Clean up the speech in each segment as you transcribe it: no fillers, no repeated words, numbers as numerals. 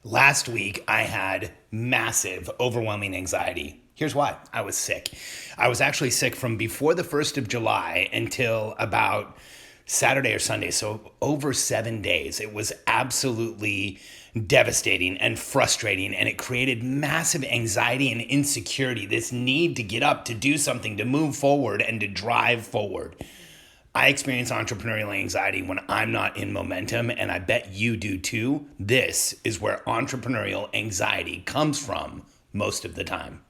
Last week, I had massive, overwhelming anxiety. Here's why. I was sick. I was actually sick from before the 1st of July until about Saturday or Sunday, so over 7 days. It was absolutely devastating and frustrating, and it created massive anxiety and insecurity, this need to get up, to do something, to move forward, and to drive forward. I experience entrepreneurial anxiety when I'm not in momentum, and I bet you do too. This is where entrepreneurial anxiety comes from most of the time.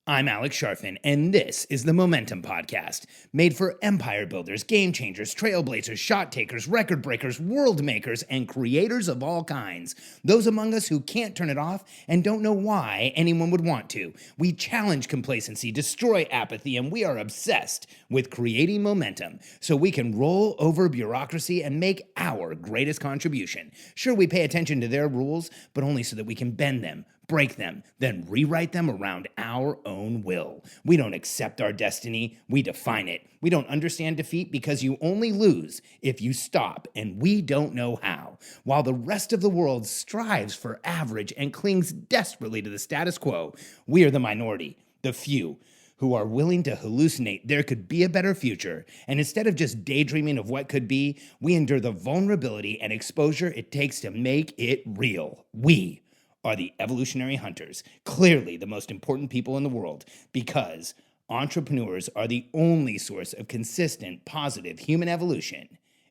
I'm Alex Sharfin, and this is the Momentum Podcast, made for empire builders, game changers, trailblazers, shot takers, record breakers, world makers, and creators of all kinds. Those among us who can't turn it off and don't know why anyone would want to. We challenge complacency, destroy apathy, and we are obsessed with creating momentum so we can roll over bureaucracy and make our greatest contribution. Sure, we pay attention to their rules, but only so that we can bend them, break them, then rewrite them around our own will. We don't accept our destiny, we define it. We don't understand defeat because you only lose if you stop, and we don't know how. While the rest of the world strives for average and clings desperately to the status quo, we are the minority, the few, who are willing to hallucinate there could be a better future, and instead of just daydreaming of what could be, we endure the vulnerability and exposure it takes to make it real. We are the evolutionary hunters, clearly the most important people in the world, because entrepreneurs are the only source of consistent, positive human evolution,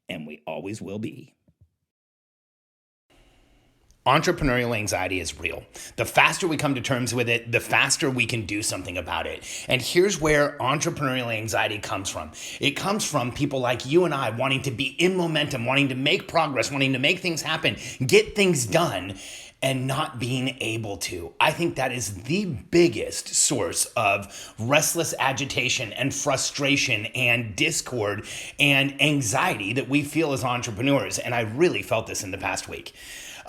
and we always will be. Entrepreneurial anxiety is real. The faster we come to terms with it, the faster we can do something about it. And here's where entrepreneurial anxiety comes from. It comes from people like you and I wanting to be in momentum, wanting to make progress, wanting to make things happen, get things done, and not being able to. I think that is the biggest source of restless agitation and frustration and discord and anxiety that we feel as entrepreneurs. And I really felt this in the past week.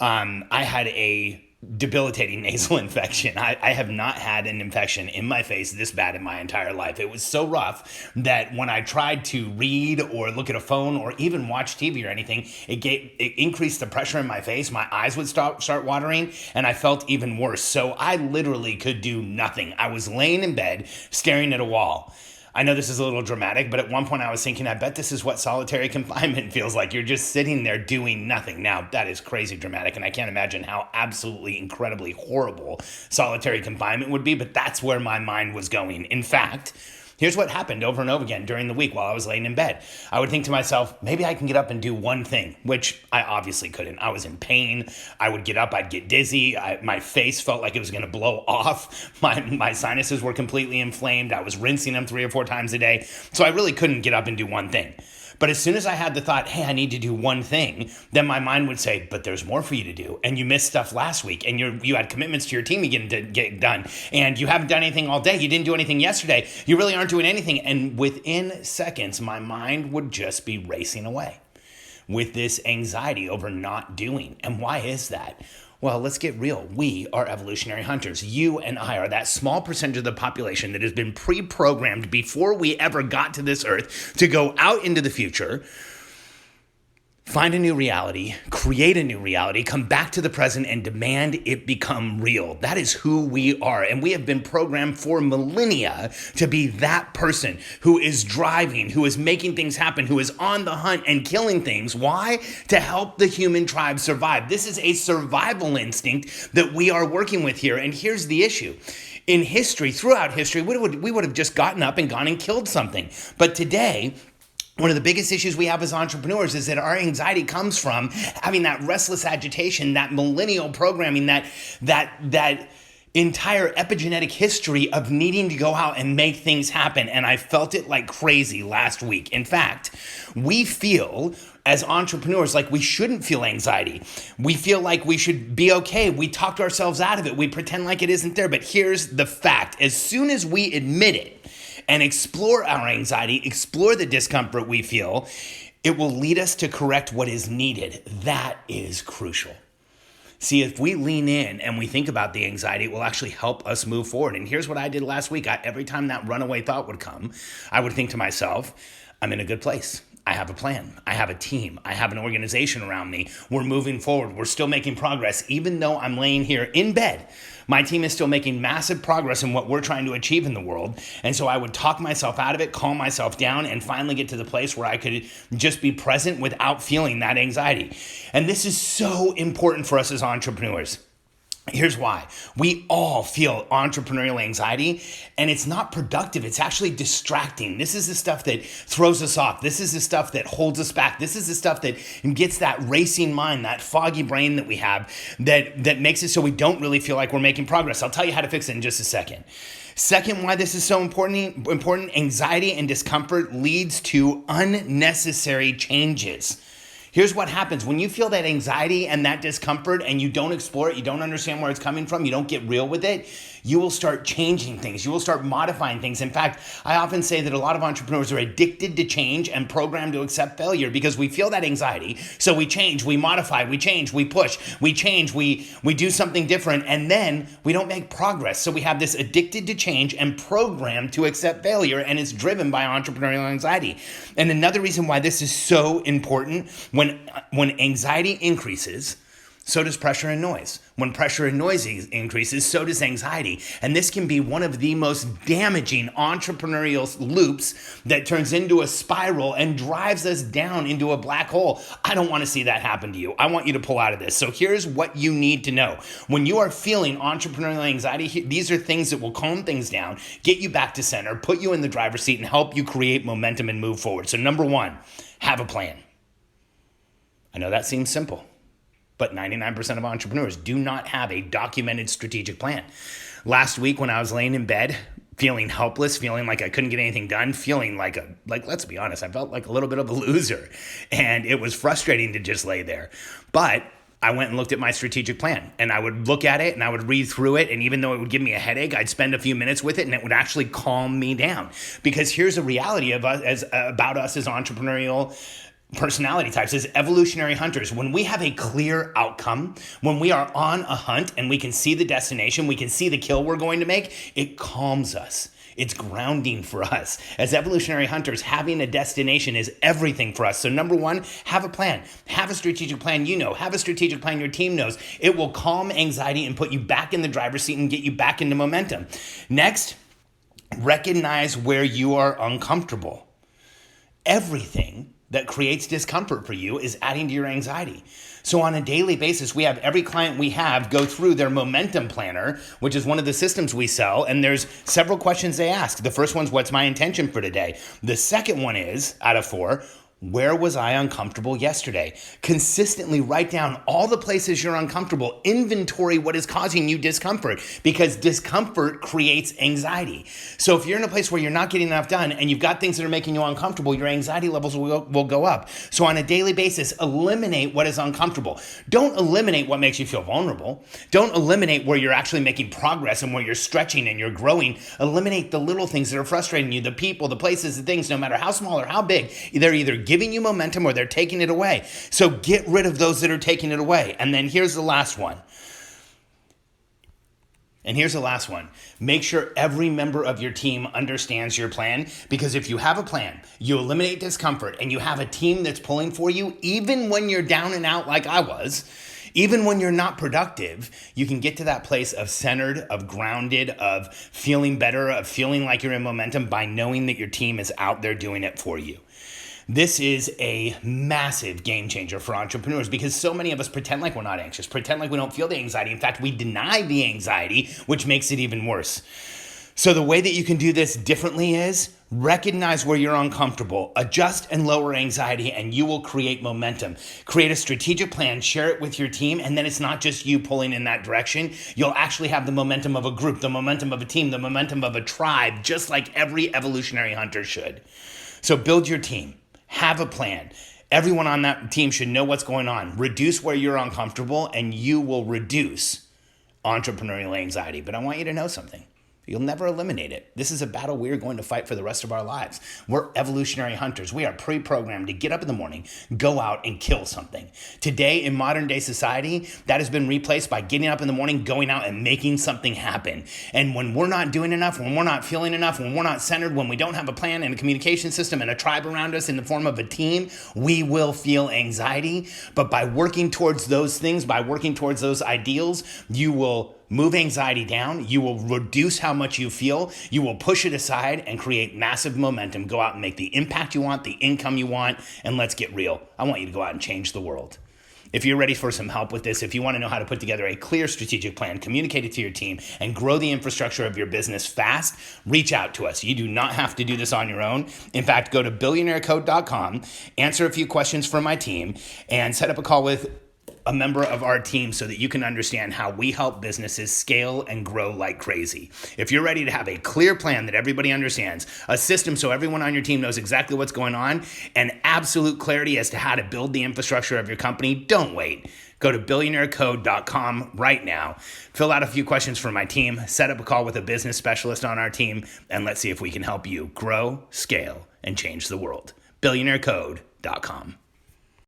I had a debilitating nasal infection. I have not had an infection in my face this bad in my entire life. It was so rough that when I tried to read or look at a phone or even watch TV or anything, it increased the pressure in my face. My eyes would start watering, and I felt even worse. So I literally could do nothing. I was laying in bed staring at a wall. I know this is a little dramatic, but at one point I was thinking, I bet this is what solitary confinement feels like. You're just sitting there doing nothing. Now, that is crazy dramatic, and I can't imagine how absolutely incredibly horrible solitary confinement would be, but that's where my mind was going. In fact, here's what happened over and over again during the week while I was laying in bed. I would think to myself, maybe I can get up and do one thing, which I obviously couldn't. I was in pain. I would get up, I'd get dizzy. My face felt like it was going to blow off. My sinuses were completely inflamed. I was rinsing them 3 or 4 times a day. So I really couldn't get up and do one thing. But as soon as I had the thought, hey, I need to do one thing, then my mind would say, but there's more for you to do. And you missed stuff last week. And you had commitments to your team you didn't get done. And you haven't done anything all day. You didn't do anything yesterday. You really aren't doing anything. And within seconds, my mind would just be racing away with this anxiety over not doing. And why is that? Well, let's get real. We are evolutionary hunters. You and I are that small percentage of the population that has been pre-programmed before we ever got to this earth to go out into the future, find a new reality, create a new reality, come back to the present, and demand it become real. That is who we are. And we have been programmed for millennia to be that person who is driving, who is making things happen, who is on the hunt and killing things. Why? To help the human tribe survive. This is a survival instinct that we are working with here. And here's the issue. In history, throughout history, we would have just gotten up and gone and killed something. But today, one of the biggest issues we have as entrepreneurs is that our anxiety comes from having that restless agitation, that millennial programming, that entire epigenetic history of needing to go out and make things happen. And I felt it like crazy last week. In fact, we feel as entrepreneurs like we shouldn't feel anxiety. We feel like we should be okay. We talk ourselves out of it. We pretend like it isn't there. But here's the fact. As soon as we admit it, and explore our anxiety, explore the discomfort we feel, it will lead us to correct what is needed. That is crucial. See, if we lean in and we think about the anxiety, it will actually help us move forward. And here's what I did last week. Every time that runaway thought would come, I would think to myself, I'm in a good place. I have a plan. I have a team. I have an organization around me. We're moving forward. We're still making progress. Even though I'm laying here in bed, my team is still making massive progress in what we're trying to achieve in the world. And so I would talk myself out of it, calm myself down, and finally get to the place where I could just be present without feeling that anxiety. And this is so important for us as entrepreneurs. Here's why. We all feel entrepreneurial anxiety, and it's not productive. It's actually distracting. This is the stuff that throws us off. This is the stuff that holds us back. This is the stuff that gets that racing mind, that foggy brain that we have, that makes it so we don't really feel like we're making progress. I'll tell you how to fix it in just a second. Second, why this is so important, anxiety and discomfort leads to unnecessary changes. Here's what happens. When you feel that anxiety and that discomfort and you don't explore it, you don't understand where it's coming from, you don't get real with it, you will start changing things. You will start modifying things. In fact, I often say that a lot of entrepreneurs are addicted to change and programmed to accept failure because we feel that anxiety. So we change, we modify, we change, we push, we change, we do something different, and then we don't make progress. So we have this addicted to change and programmed to accept failure, and it's driven by entrepreneurial anxiety. And another reason why this is so important, when anxiety increases, so does pressure and noise. When pressure and noise increases, so does anxiety. And this can be one of the most damaging entrepreneurial loops that turns into a spiral and drives us down into a black hole. I don't want to see that happen to you. I want you to pull out of this. So here's what you need to know. When you are feeling entrepreneurial anxiety, these are things that will calm things down, get you back to center, put you in the driver's seat, and help you create momentum and move forward. So number one, have a plan. I know that seems simple, but 99% of entrepreneurs do not have a documented strategic plan. Last week when I was laying in bed, feeling helpless, feeling like I couldn't get anything done, feeling like let's be honest, I felt like a little bit of a loser. And it was frustrating to just lay there. But I went and looked at my strategic plan, and I would look at it and I would read through it. And even though it would give me a headache, I'd spend a few minutes with it and it would actually calm me down. Because here's a reality of us about us as entrepreneurial personality types, as evolutionary hunters. When we have a clear outcome, when we are on a hunt and we can see the destination, we can see the kill we're going to make, it calms us. It's grounding for us. As evolutionary hunters, having a destination is everything for us. So number one, have a plan. Have a strategic plan you know. Have a strategic plan your team knows. It will calm anxiety and put you back in the driver's seat and get you back into momentum. Next, recognize where you are uncomfortable. Everything that creates discomfort for you is adding to your anxiety. So on a daily basis, we have every client we have go through their momentum planner, which is one of the systems we sell, and there's several questions they ask. The first one's, what's my intention for today? The second one is, out of 4, where was I uncomfortable yesterday? Consistently write down all the places you're uncomfortable. Inventory what is causing you discomfort, because discomfort creates anxiety. So if you're in a place where you're not getting enough done and you've got things that are making you uncomfortable, your anxiety levels will go up. So on a daily basis, eliminate what is uncomfortable. Don't eliminate what makes you feel vulnerable. Don't eliminate where you're actually making progress and where you're stretching and you're growing. Eliminate the little things that are frustrating you, the people, the places, the things, no matter how small or how big. They're either giving you momentum or they're taking it away. So get rid of those that are taking it away. And then here's the last one. Make sure every member of your team understands your plan, because if you have a plan, you eliminate discomfort, and you have a team that's pulling for you, even when you're down and out like I was, even when you're not productive, you can get to that place of centered, of grounded, of feeling better, of feeling like you're in momentum by knowing that your team is out there doing it for you. This is a massive game changer for entrepreneurs, because so many of us pretend like we're not anxious, pretend like we don't feel the anxiety. In fact, we deny the anxiety, which makes it even worse. So the way that you can do this differently is recognize where you're uncomfortable, adjust and lower anxiety, and you will create momentum. Create a strategic plan, share it with your team, and then it's not just you pulling in that direction. You'll actually have the momentum of a group, the momentum of a team, the momentum of a tribe, just like every evolutionary hunter should. So build your team. Have a plan. Everyone on that team should know what's going on. Reduce where you're uncomfortable, and you will reduce entrepreneurial anxiety. But I want you to know something. You'll never eliminate it. This is a battle we're going to fight for the rest of our lives. We're evolutionary hunters. We are pre-programmed to get up in the morning, go out and kill something. Today, in modern day society, that has been replaced by getting up in the morning, going out and making something happen. And when we're not doing enough, when we're not feeling enough, when we're not centered, when we don't have a plan and a communication system and a tribe around us in the form of a team, we will feel anxiety. But by working towards those things, by working towards those ideals, you will move anxiety down. You will reduce how much you feel. You will push it aside and create massive momentum. Go out and make the impact you want, the income you want, and let's get real. I want you to go out and change the world. If you're ready for some help with this, if you want to know how to put together a clear strategic plan, communicate it to your team, and grow the infrastructure of your business fast, reach out to us. You do not have to do this on your own. In fact, go to billionairecode.com, answer a few questions from my team, and set up a call with a member of our team so that you can understand how we help businesses scale and grow like crazy. If you're ready to have a clear plan that everybody understands, a system so everyone on your team knows exactly what's going on, and absolute clarity as to how to build the infrastructure of your company, don't wait. Go to billionairecode.com right now, fill out a few questions for my team, set up a call with a business specialist on our team, and let's see if we can help you grow, scale, and change the world. billionairecode.com.